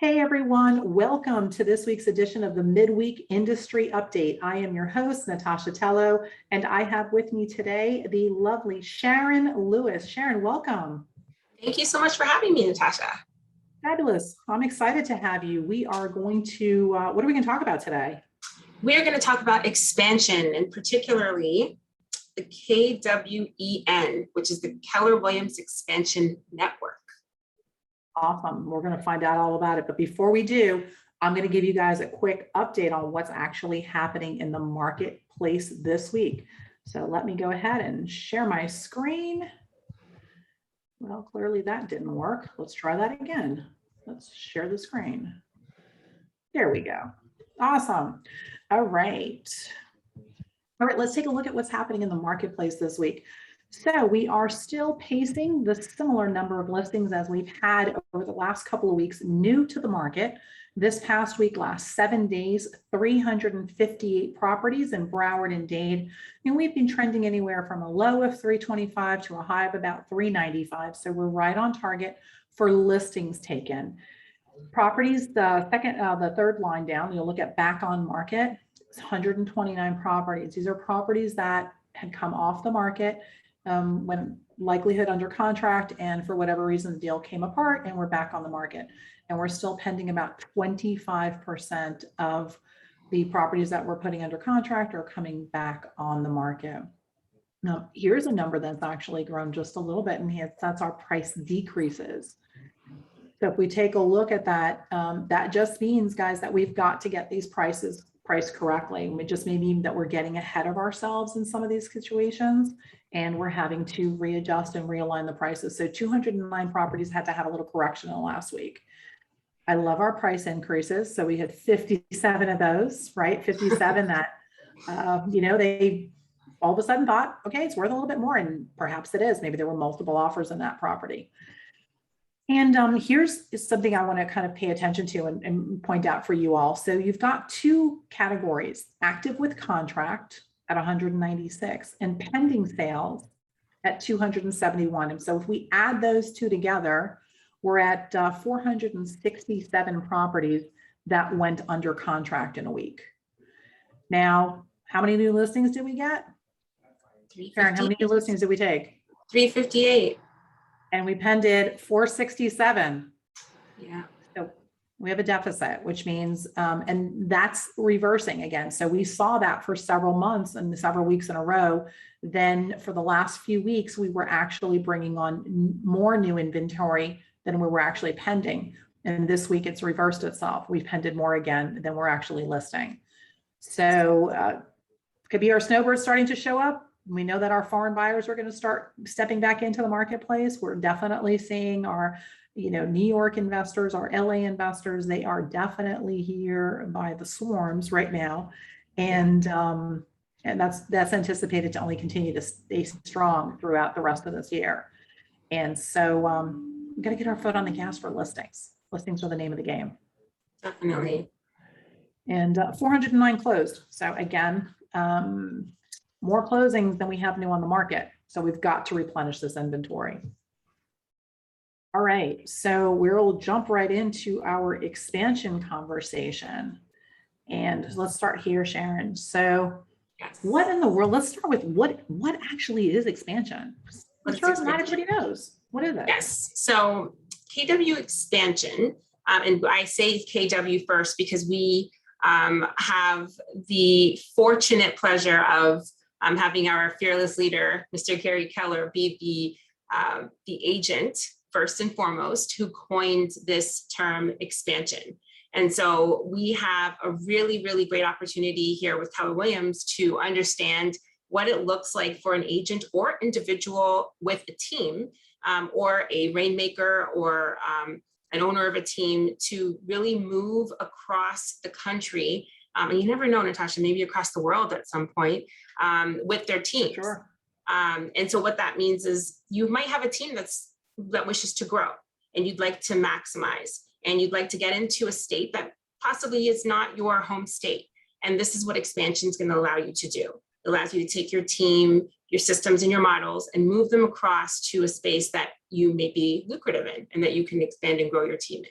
Hey everyone, welcome to this week's edition of the Midweek Industry Update. I am your host, Natascha Tello, and I have with me today the lovely Sharon Lewis. Sharon, welcome. Thank you so much for having me, Natascha. Fabulous. I'm excited to have you. We are going to, what are we going to talk about today? We're going to talk about expansion, and particularly the KWEN, which is the Keller Williams Expansion Network. Awesome. We're going to find out all about it. But before we do, I'm going to give you guys a quick update on what's actually happening in the marketplace this week. So let me go ahead and share my screen. Well, clearly that didn't work. Let's try that again. Let's share the screen. There we go. Awesome. All right. All right, let's take a look at what's happening in the marketplace this week. So we are still pacing the similar number of listings as we've had over the last couple of weeks new to the market. This past week, last 7 days, 358 properties in Broward and Dade. And we've been trending anywhere from a low of 325 to a high of about 395. So we're right on target for listings taken. Properties, the third line down, you'll look at back on market, it's 129 properties. These are properties that had come off the market when likelihood under contract, and for whatever reason the deal came apart and we're back on the market. And we're still pending about 25% of the properties that we're putting under contract are coming back on the market. Now, here's a number that's actually grown just a little bit, and that's our price decreases. So if we take a look at that, that just means, guys, that we've got to get these prices priced correctly. It just may mean that we're getting ahead of ourselves in some of these situations, and we're having to readjust and realign the prices. So 209 properties had to have a little correction in the last week. I love our price increases. So we had 57 of those, right? 57 that, they all of a sudden thought, okay, it's worth a little bit more. And perhaps it is. Maybe there were multiple offers in that property. And here's something I want to kind of pay attention to and point out for you all. So you've got two categories: active with contract at 196 and pending sales at 271. And so if we add those two together, we're at 467 properties that went under contract in a week. Now, how many new listings did we get? Karen, how many new listings did we take? 358. And we pended 467. Yeah. So we have a deficit, which means, and that's reversing again. So we saw that for several months and several weeks in a row. Then for the last few weeks, we were actually bringing on more new inventory than we were actually pending. And this week it's reversed itself. We've pended more again than we're actually listing. So could be our snowbirds starting to show up. We know that our foreign buyers are going to start stepping back into the marketplace. We're definitely seeing our, New York investors, our LA investors, they are definitely here by the swarms right now. And that's anticipated to only continue to stay strong throughout the rest of this year. And so we've got to get our foot on the gas for listings. Listings are the name of the game. Definitely. And 409 closed. So again, more closings than we have new on the market. So we've got to replenish this inventory. All right, so we'll jump right into our expansion conversation. And let's start here, Sharon. So yes. What in the world, let's start with what actually is expansion? I'm sure not everybody knows. What is it? Yes, so KW expansion, and I say KW first because we have the fortunate pleasure of having our fearless leader, Mr. Gary Keller, be the agent first and foremost who coined this term expansion. And so we have a really, really great opportunity here with Keller Williams to understand what it looks like for an agent or individual with a team or a rainmaker or an owner of a team to really move across the country. And you never know, Natascha, maybe across the world at some point with their teams. Sure. And so what that means is you might have a team that wishes to grow and you'd like to maximize and you'd like to get into a state that possibly is not your home state. And this is what expansion is going to allow you to do. It allows you to take your team, your systems and your models and move them across to a space that you may be lucrative in and that you can expand and grow your team in.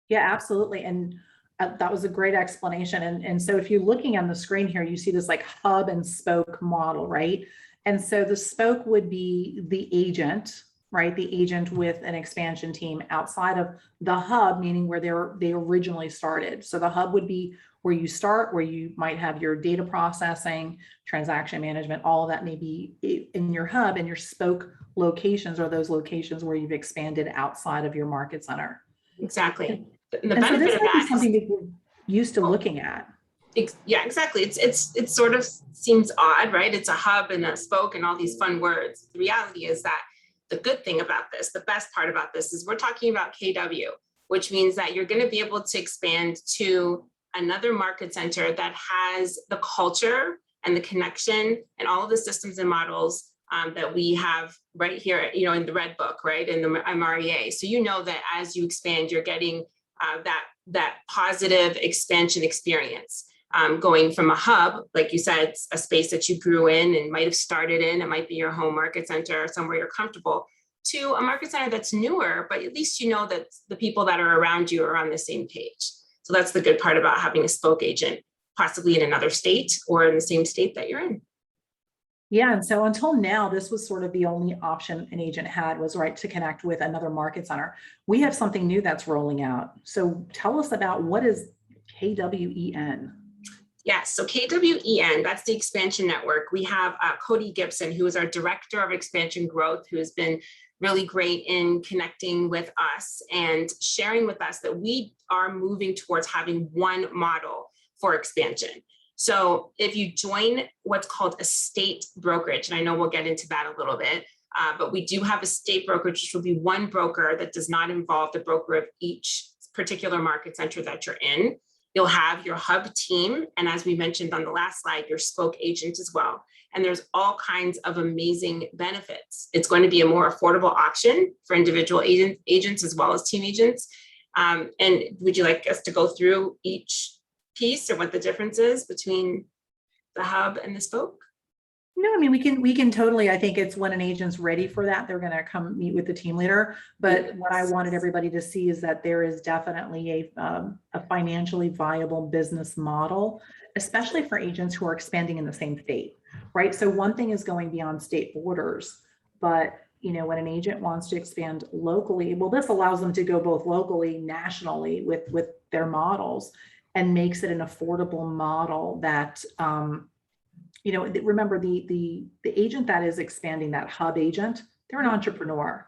Yeah, absolutely. And that was a great explanation. And so if you're looking on the screen here, you see this like hub and spoke model, right? And so the spoke would be the agent, right? The agent with an expansion team outside of the hub, meaning where they originally started. So the hub would be where you start, where you might have your data processing, transaction management, all of that may be in your hub, and your spoke locations are those locations where you've expanded outside of your market center. Exactly. And the And so benefit this of might be that something is, that we're used to looking at. yeah, exactly. It's sort of seems odd, right? It's a hub and a spoke and all these fun words. The reality is that the good thing about this, the best part about this is we're talking about KW, which means that you're going to be able to expand to another market center that has the culture and the connection and all of the systems and models that we have right here, in the Red Book, right, in the MREA. So you know that as you expand, you're getting that positive expansion experience. Going from a hub, like you said, it's a space that you grew in and might have started in, it might be your home market center or somewhere you're comfortable, to a market center that's newer, but at least you know that the people that are around you are on the same page. So that's the good part about having a spoke agent, possibly in another state or in the same state that you're in. Yeah, and so until now, this was sort of the only option an agent had, was right to connect with another market center. We have something new that's rolling out. So tell us about what is KWEN. Yes, so KWEN, that's the expansion network. We have Cody Gibson, who is our director of expansion growth, who has been really great in connecting with us and sharing with us that we are moving towards having one model for expansion. So if you join what's called a state brokerage, and I know we'll get into that a little bit, but we do have a state brokerage, which will be one broker that does not involve the broker of each particular market center that you're in. You'll have your hub team, and as we mentioned on the last slide, your spoke agent as well. And there's all kinds of amazing benefits. It's going to be a more affordable option for individual agents as well as team agents. And would you like us to go through each piece or what the difference is between the hub and the spoke? No, I mean, we can totally, I think it's when an agent's ready for that, they're going to come meet with the team leader. But what I wanted everybody to see is that there is definitely a financially viable business model, especially for agents who are expanding in the same state, right? So one thing is going beyond state borders, but when an agent wants to expand locally, well, this allows them to go both locally, nationally with their models, and makes it an affordable model that, remember the agent that is expanding, that hub agent, they're an entrepreneur,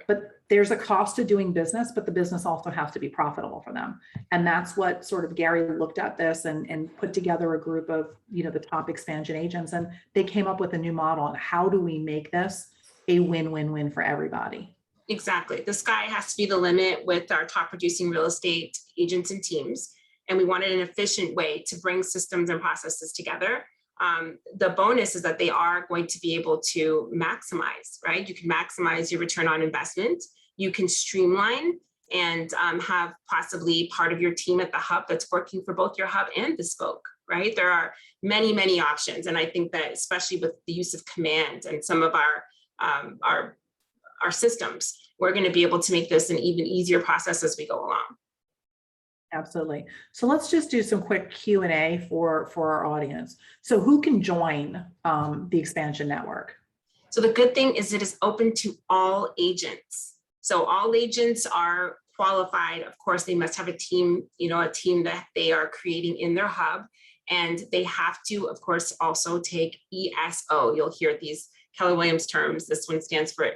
but there's a cost to doing business, but the business also has to be profitable for them. And that's what sort of Gary looked at this and put together a group of, the top expansion agents, and they came up with a new model on how do we make this a win-win-win for everybody. Exactly. The sky has to be the limit with our top producing real estate agents and teams. And we wanted an efficient way to bring systems and processes together. The bonus is that they are going to be able to maximize, right? You can maximize your return on investment. You can streamline and have possibly part of your team at the hub that's working for both your hub and the spoke, right? There are many, many options. And I think that especially with the use of command and some of our systems, we're going to be able to make this an even easier process as we go along. Absolutely. So let's just do some quick Q&A for our audience. So who can join the expansion network? So the good thing is it is open to all agents. So all agents are qualified. Of course, they must have a team that they are creating in their hub. And they have to, of course, also take ESO. You'll hear these Keller Williams terms. This one stands for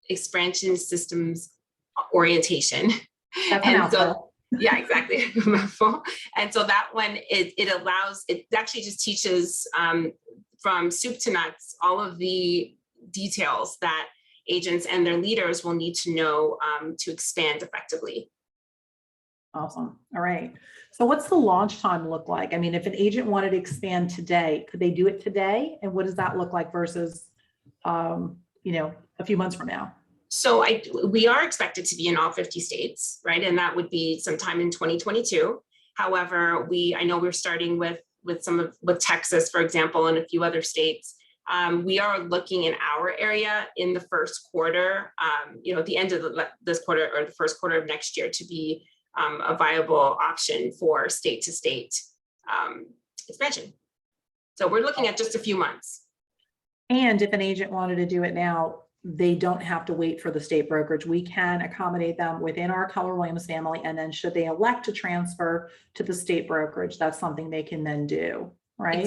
Expansion Systems Orientation. That's a mouthful. Yeah, exactly. And so that one, it actually just teaches from soup to nuts all of the details that agents and their leaders will need to know to expand effectively. Awesome. All right. So what's the launch time look like? I mean, if an agent wanted to expand today, could they do it today? And what does that look like versus, a few months from now? So we are expected to be in all 50 states, right? And that would be sometime in 2022. However, I know we're starting with Texas, for example, and a few other states. We are looking in our area in the first quarter, at the end of this quarter or the first quarter of next year to be a viable option for state to state expansion. So we're looking at just a few months. And if an agent wanted to do it now, they don't have to wait for the state brokerage. We can accommodate them within our Keller Williams family. And then should they elect to transfer to the state brokerage, that's something they can then do, right?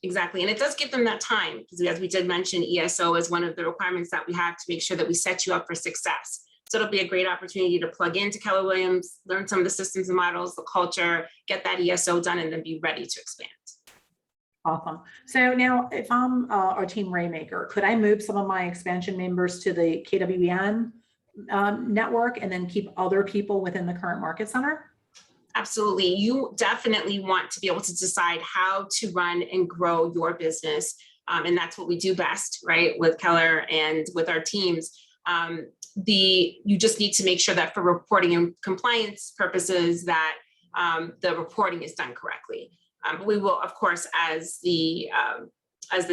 Exactly. And it does give them that time, because as we did mention, ESO is one of the requirements that we have to make sure that we set you up for success. So it'll be a great opportunity to plug into Keller Williams, learn some of the systems and models, the culture, get that ESO done, and then be ready to expand. Awesome. So now if I'm a team Rainmaker, could I move some of my expansion members to the KWN network and then keep other people within the current market center? Absolutely. You definitely want to be able to decide how to run and grow your business. And that's what we do best, right? With Keller and with our teams. You just need to make sure that for reporting and compliance purposes that the reporting is done correctly. We will, of course, as the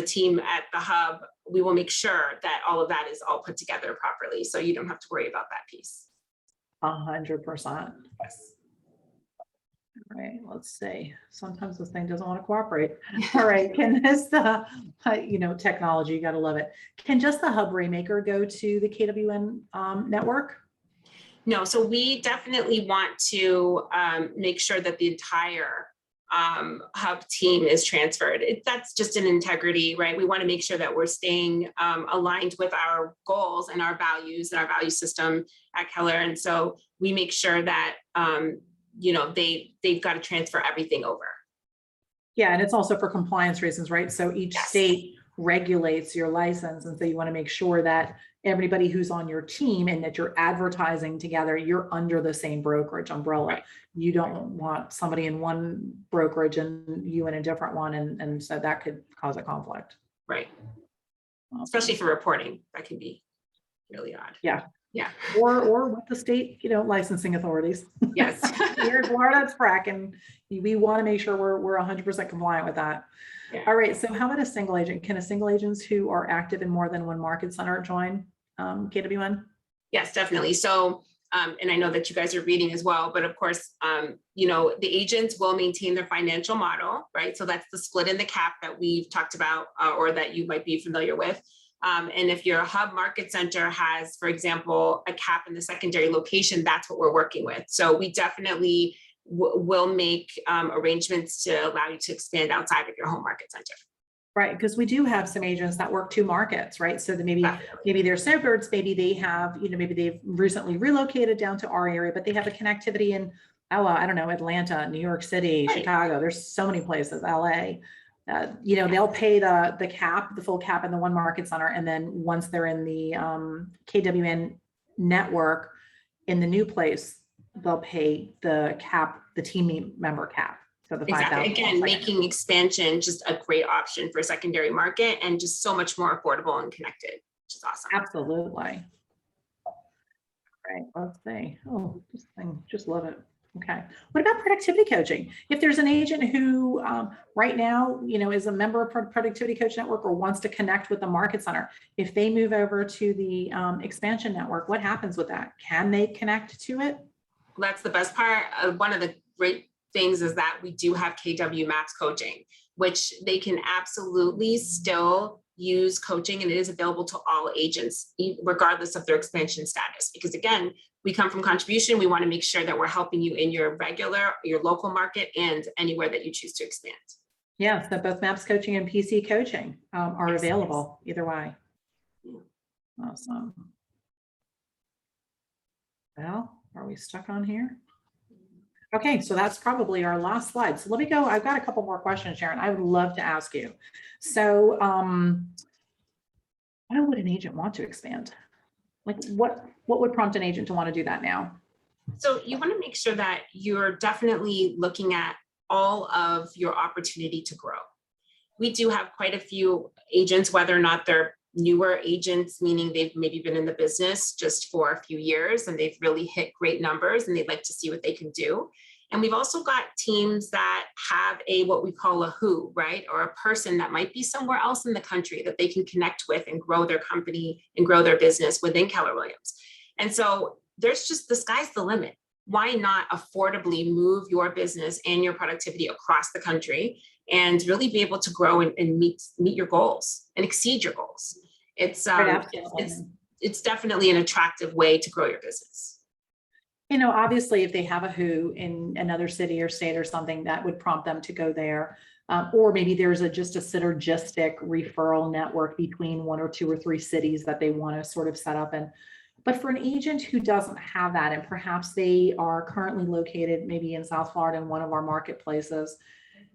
team at the hub, we will make sure that all of that is all put together properly. So you don't have to worry about that piece. 100%. Yes. All right, let's see. Sometimes this thing doesn't want to cooperate. All right, can this technology, you got to love it. Can just the hub Rainmaker go to the KWN network? No, so we definitely want to make sure that the entire hub team is transferred. That's just an integrity, right? We want to make sure that we're staying aligned with our goals and our values and our value system at Keller. And so we make sure that, they've got to transfer everything over. Yeah, and it's also for compliance reasons, right? So each state regulates your license. And so you want to make sure that everybody who's on your team and that you're advertising together, you're under the same brokerage umbrella. Right. You don't want somebody in one brokerage and you in a different one. And so that could cause a conflict. Right. Especially for reporting, that can be really odd. Yeah. Yeah. Or with the state, licensing authorities. Yes. Here in Florida, it's FRAC, and we want to make sure we're 100% compliant with that. Yeah. All right. So how about a single agent? Can a single agents who are active in more than one market center join KWN? Yes, definitely. So, and I know that you guys are reading as well, but of course, the agents will maintain their financial model, right? So that's the split in the cap that we've talked about, or that you might be familiar with. And if your hub market center has, for example, a cap in the secondary location, that's what we're working with. So we definitely will make arrangements to allow you to expand outside of your home market center. Right, because we do have some agents that work two markets, right? So that maybe they're snowbirds, maybe they have, maybe they've recently relocated down to our area, but they have a connectivity in, I don't know, Atlanta, New York City, Right. Chicago. There's so many places, LA. They'll pay the full cap in the one market center, and then once they're in the KWN network in the new place, they'll pay the cap, the team member cap. So the 5,000. Again, making expansion just a great option for secondary market and just so much more affordable and connected, which is awesome. Absolutely. Right. Let's see. Oh, this thing, just love it. Okay. What about productivity coaching? If there's an agent who right now, is a member of Productivity Coach Network or wants to connect with the market center, if they move over to the expansion network, what happens with that? Can they connect to it? That's the best part. One of the great things is that we do have KW Maps coaching, which they can absolutely still use coaching, and it is available to all agents, regardless of their expansion status. Because again, we come from contribution. We want to make sure that we're helping you in your local market and anywhere that you choose to expand. Yeah, so both Maps coaching and PC coaching are available either way. Yeah. Awesome. Well, are we stuck on here? Okay, so that's probably our last slide. So let me go. I've got a couple more questions, Sharon. I would love to ask you. So why would an agent want to expand? Like what would prompt an agent to want to do that now? So you want to make sure that you're definitely looking at all of your opportunity to grow. We do have quite a few agents, whether or not they're newer agents, meaning they've maybe been in the business just for a few years and they've really hit great numbers and they'd like to see what they can do. And we've also got teams that have what we call a who, right? Or a person that might be somewhere else in the country that they can connect with and grow their company and grow their business within Keller Williams. And so there's just, the sky's the limit. why not affordably move your business and your productivity across the country and really be able to grow and meet your goals and exceed your goals? It's it's definitely an attractive way to grow your business. Obviously, if they have a who in another city or state or something, that would prompt them to go there. Or maybe there's just a synergistic referral network between one or two or three cities that they want to sort of set up. But for an agent who doesn't have that, and perhaps they are currently located maybe in South Florida in one of our marketplaces,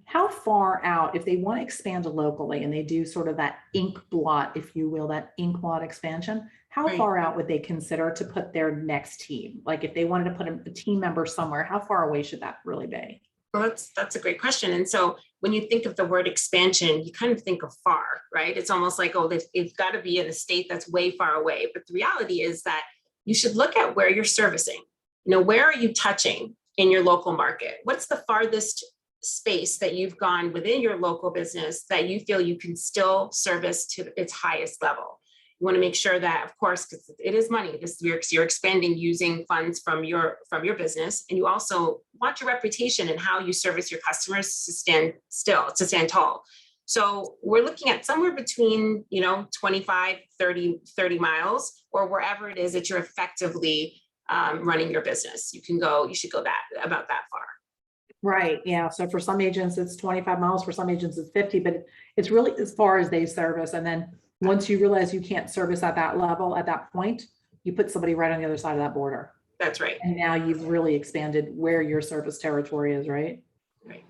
how far out, if they want to expand locally and they do sort of that ink blot, if you will, that ink blot expansion, how far out would they consider to put their next team? Like if they wanted to put a team member somewhere, how far away should that really be? Well, that's a great question. And so when you think of the word expansion, you kind of think of far, right? It's almost like, oh, it's got to be in a state that's way far away. But the reality is that you should look at where you're servicing. Where are you touching in your local market? What's the farthest space that you've gone within your local business that you feel you can still service to its highest level? You want to make sure that, of course, because it is money, you're expanding using funds from your business, and you also want your reputation and how you service your customers to stand tall. So we're looking at somewhere between 25, 30 miles, or wherever it is that you're effectively running your business. You should go about that far. Right. Yeah. So for some agents, it's 25 miles. For some agents, it's 50, but it's really as far as they service. And then once you realize you can't service at that level, at that point, you put somebody right on the other side of that border. That's right. And now you've really expanded where your service territory is, right? Right.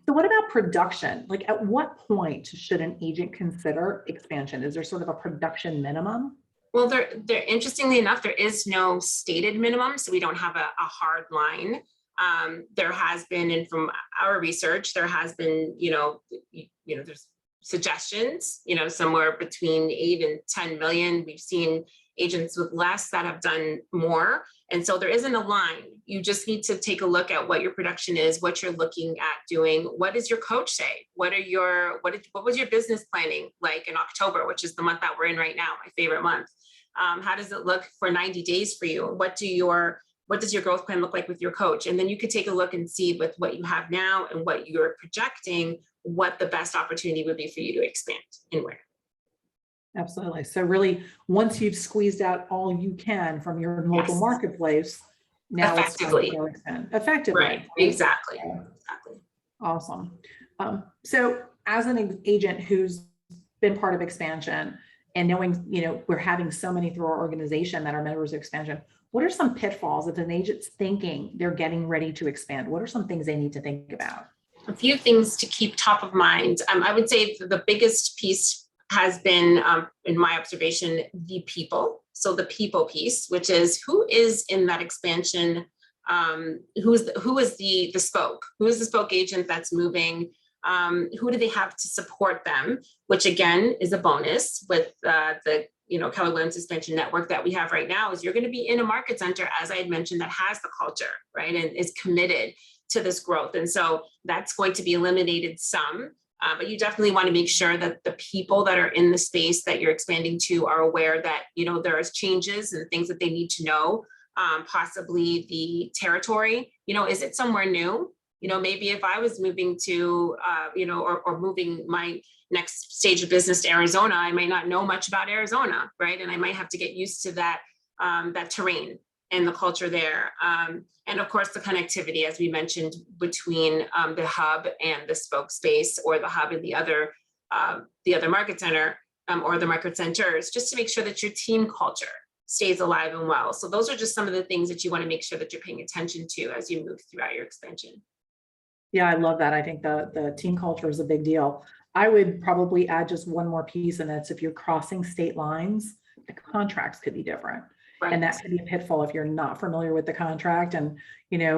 So what about production? Like at what point should an agent consider expansion? Is there sort of a production minimum? Well, there interestingly enough, there is no stated minimum. So we don't have a hard line. There has been, and from our research, there has been, there's suggestions, somewhere between 8 and 10 million. We've seen agents with less that have done more. And so there isn't a line. You just need to take a look at what your production is, what you're looking at doing. What does your coach say? What was your business planning like in October, which is the month that we're in right now, my favorite month? How does it look for 90 days for you? What does your growth plan look like with your coach? And then you could take a look and see with what you have now and what you're projecting, what the best opportunity would be for you to expand and where. Absolutely. So really, once you've squeezed out all you can from your local marketplace, now effectively. It's time to expand. Effectively. Right. Exactly. Awesome. So as an agent who's been part of expansion and knowing, we're having so many through our organization that are members of expansion, what are some pitfalls if an agent's thinking they're getting ready to expand? What are some things they need to think about? A few things to keep top of mind. I would say the biggest piece has been, in my observation, the people. So the people piece, which is who is in that expansion, who is the spoke? Who is the spoke agent that's moving? Who do they have to support them? Which again is a bonus with the Keller Williams Expansion Network that we have right now. Is you're going to be in a market center, as I had mentioned, that has the culture, right, and is committed to this growth. And so that's going to be eliminated some. But you definitely want to make sure that the people that are in the space that you're expanding to are aware that, there is changes and things that they need to know, possibly the territory, is it somewhere new? Maybe if I was moving to, or moving my next stage of business to Arizona, I might not know much about Arizona, right? And I might have to get used to that terrain and the culture there. And of course, the connectivity, as we mentioned, between the hub and the spoke space, or the hub and the other market center, or the market centers, just to make sure that your team culture stays alive and well. So those are just some of the things that you want to make sure that you're paying attention to as you move throughout your expansion. Yeah, I love that. I think the team culture is a big deal. I would probably add just one more piece, and that's if you're crossing state lines, the contracts could be different. Right. And that could be a pitfall if you're not familiar with the contract and,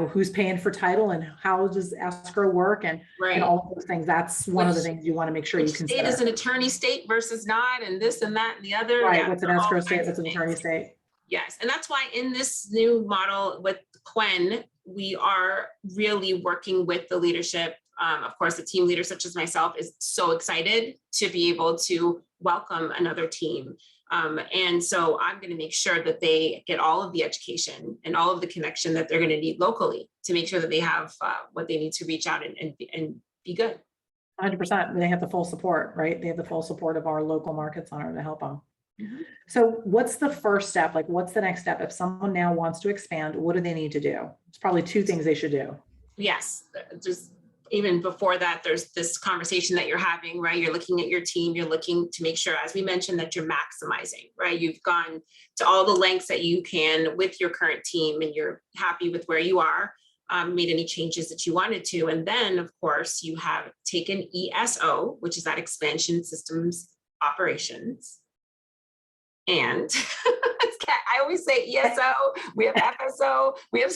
who's paying for title and how does escrow work and all of those things. That's one of the things you want to make sure you consider. State is an attorney state versus not, and this and that and the other. Right. What's an escrow state? What's an attorney state? Yes. And that's why in this new model with Quen, we are really working with the leadership. Of course, a team leader such as myself is so excited to be able to welcome another team. And so I'm going to make sure that they get all of the education and all of the connection that they're going to need locally to make sure that they have what they need to reach out and be good. 100%. They have the full support, right? They have the full support of our local market center to help them. Mhm. So what's the first step? Like, what's the next step? If someone now wants to expand, what do they need to do? It's probably two things they should do. Yes, just even before that, there's this conversation that you're having, right? You're looking at your team, you're looking to make sure, as we mentioned, that you're maximizing, right? You've gone to all the lengths that you can with your current team and you're happy with where you are, made any changes that you wanted to. And then, of course, you have taken ESO, which is that Expansion Systems Operations. And I always say ESO, we have FSO, we have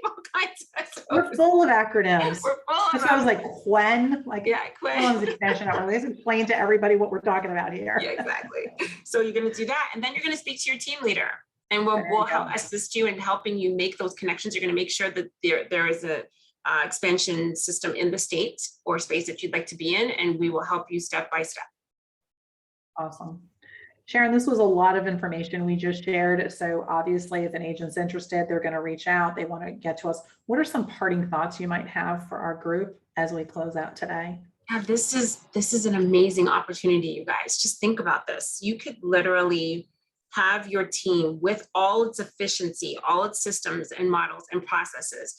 all kinds of SOs. We're full of acronyms. We're full of So I was like, Quen, like, yeah, Williams Expansion Network. Let's explain to everybody what we're talking about here. Yeah, exactly. So you're going to do that. And then you're going to speak to your team leader and we'll help assist you in helping you make those connections. You're going to make sure that there is a expansion system in the state or space that you'd like to be in, and we will help you step by step. Awesome. Sharon, this was a lot of information we just shared. So obviously, if an agent's interested, they're going to reach out. They want to get to us. What are some parting thoughts you might have for our group as we close out today? Yeah, this is an amazing opportunity, you guys. Just think about this. You could literally have your team with all its efficiency, all its systems and models and processes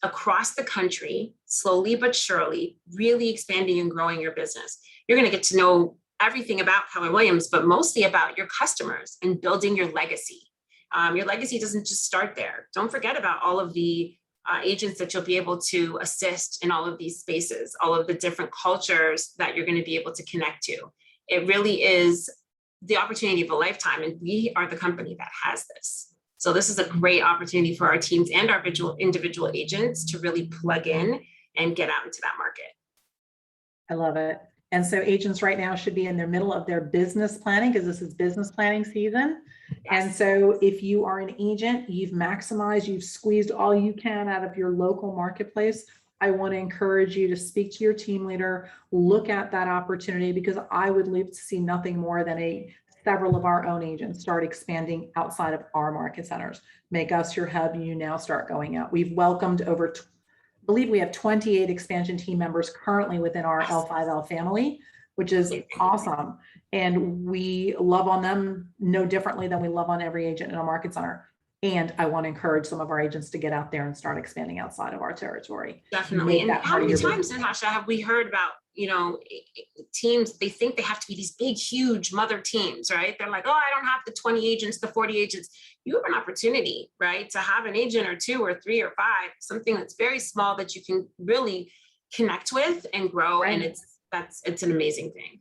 across the country, slowly but surely, really expanding and growing your business. You're going to get to know everything about Keller Williams, but mostly about your customers and building your legacy. Your legacy doesn't just start there. Don't forget about all of the agents that you'll be able to assist in all of these spaces, all of the different cultures that you're going to be able to connect to. It really is the opportunity of a lifetime, and we are the company that has this. So this is a great opportunity for our teams and our individual agents to really plug in and get out into that market. I love it. And so agents right now should be in the middle of their business planning, because this is business planning season. Yes. And so if you are an agent, you've maximized, you've squeezed all you can out of your local marketplace, I want to encourage you to speak to your team leader, look at that opportunity, because I would love to see nothing more than several of our own agents start expanding outside of our market centers. Make us your hub. You now start going out. We've welcomed over I believe we have 28 expansion team members currently within our L5L family, which is awesome. And we love on them no differently than we love on every agent in our market center. And I want to encourage some of our agents to get out there and start expanding outside of our territory. Definitely. And how many times, Natascha, have we heard about, teams, they think they have to be these big, huge mother teams, right? They're like, oh, I don't have the 20 agents, the 40 agents. You have an opportunity, right? To have an agent or two or three or five, something that's very small that you can really connect with and grow. Right. And it's an amazing thing.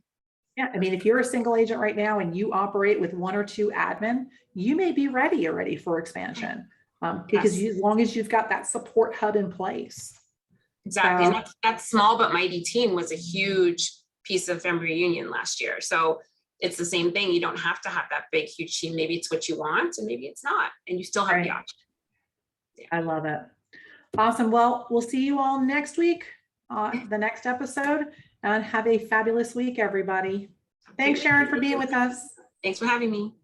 Yeah. I mean, if you're a single agent right now and you operate with one or two admin, you may be ready already for expansion because as long as you've got that support hub in place. Exactly. And that small but mighty team was a huge piece of family reunion last year. So it's the same thing. You don't have to have that big, huge team. Maybe it's what you want and maybe it's not. And you still have the option. Yeah. I love it. Awesome. Well, we'll see you all next week, the next episode, and have a fabulous week, everybody. Thanks, Sharon, for being with us. Thanks for having me.